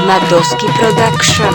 Ahmadoski Production.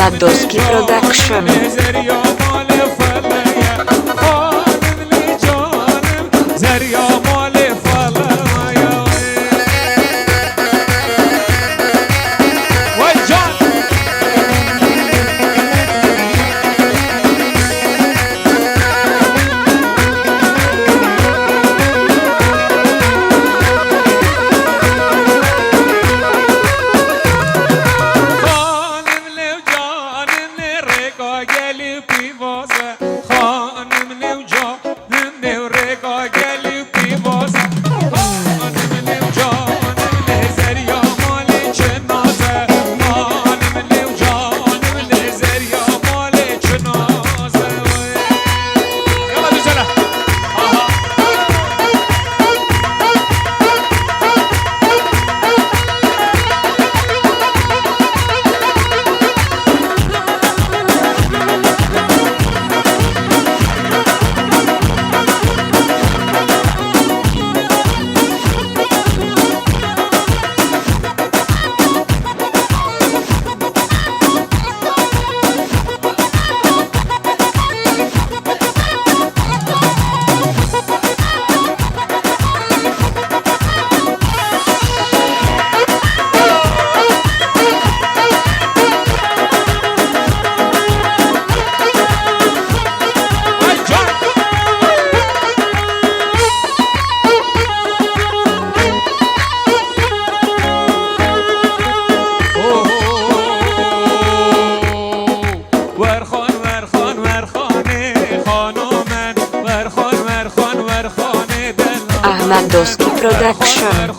Ahmadoski Production. Ahmadoski Production.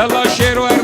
يلا شير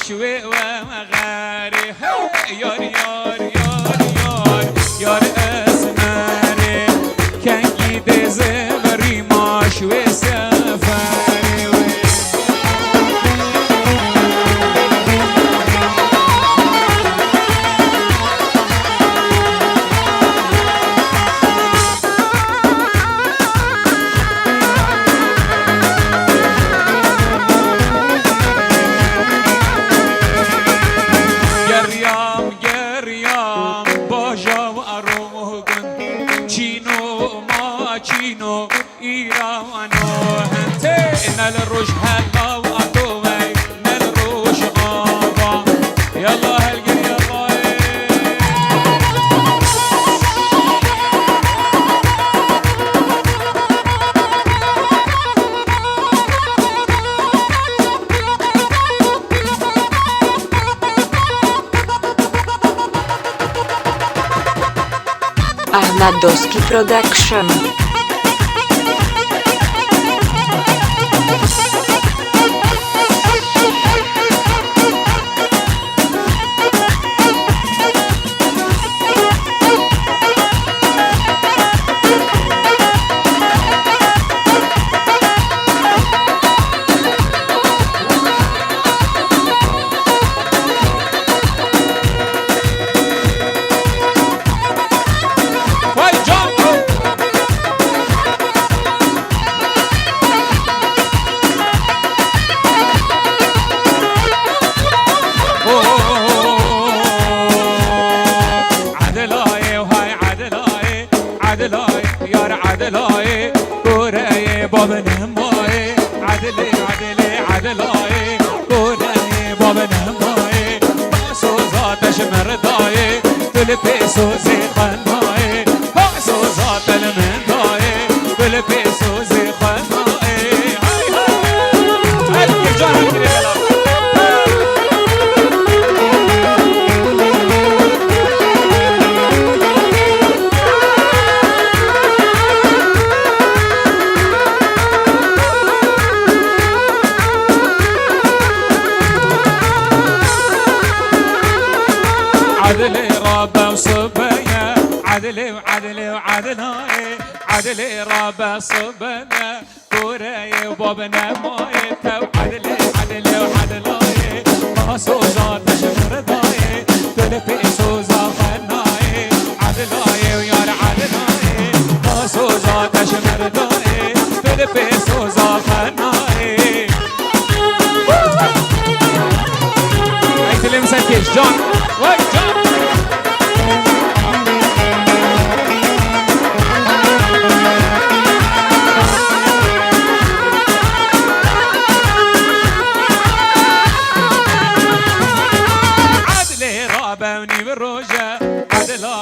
شوي ومغاري يار يار يار يار يار اسمري كان جيد زمري ما شوي سفري چینو ایرانو هنته نل روش هلا و اتومي نل روش آبا يلا هالقر يلا Ahmadovský Production. عدلاي يار عدلاي قراي باب نماي عدلي عدلي عدلاي قراي باب نماي باسو ذات شمرداي تلبسو زي خناي باسو ذات المنداي تلبسو زي خناي هاي هاي هاي جان عدلي رابا وصبية عدلي وعدلي وعدلاي عدلي رابا صبية كوراي وبابنا موي تو عدلي عدلي وعدلاي باسو ذات شمرداي تلفي سوزا خناي عدلاي ويار عدلاي باسو ذات شمرداي تلفي سوزا خناي هاي تلمسك جون وي جون عدلي رابوني بالروجة عدلاي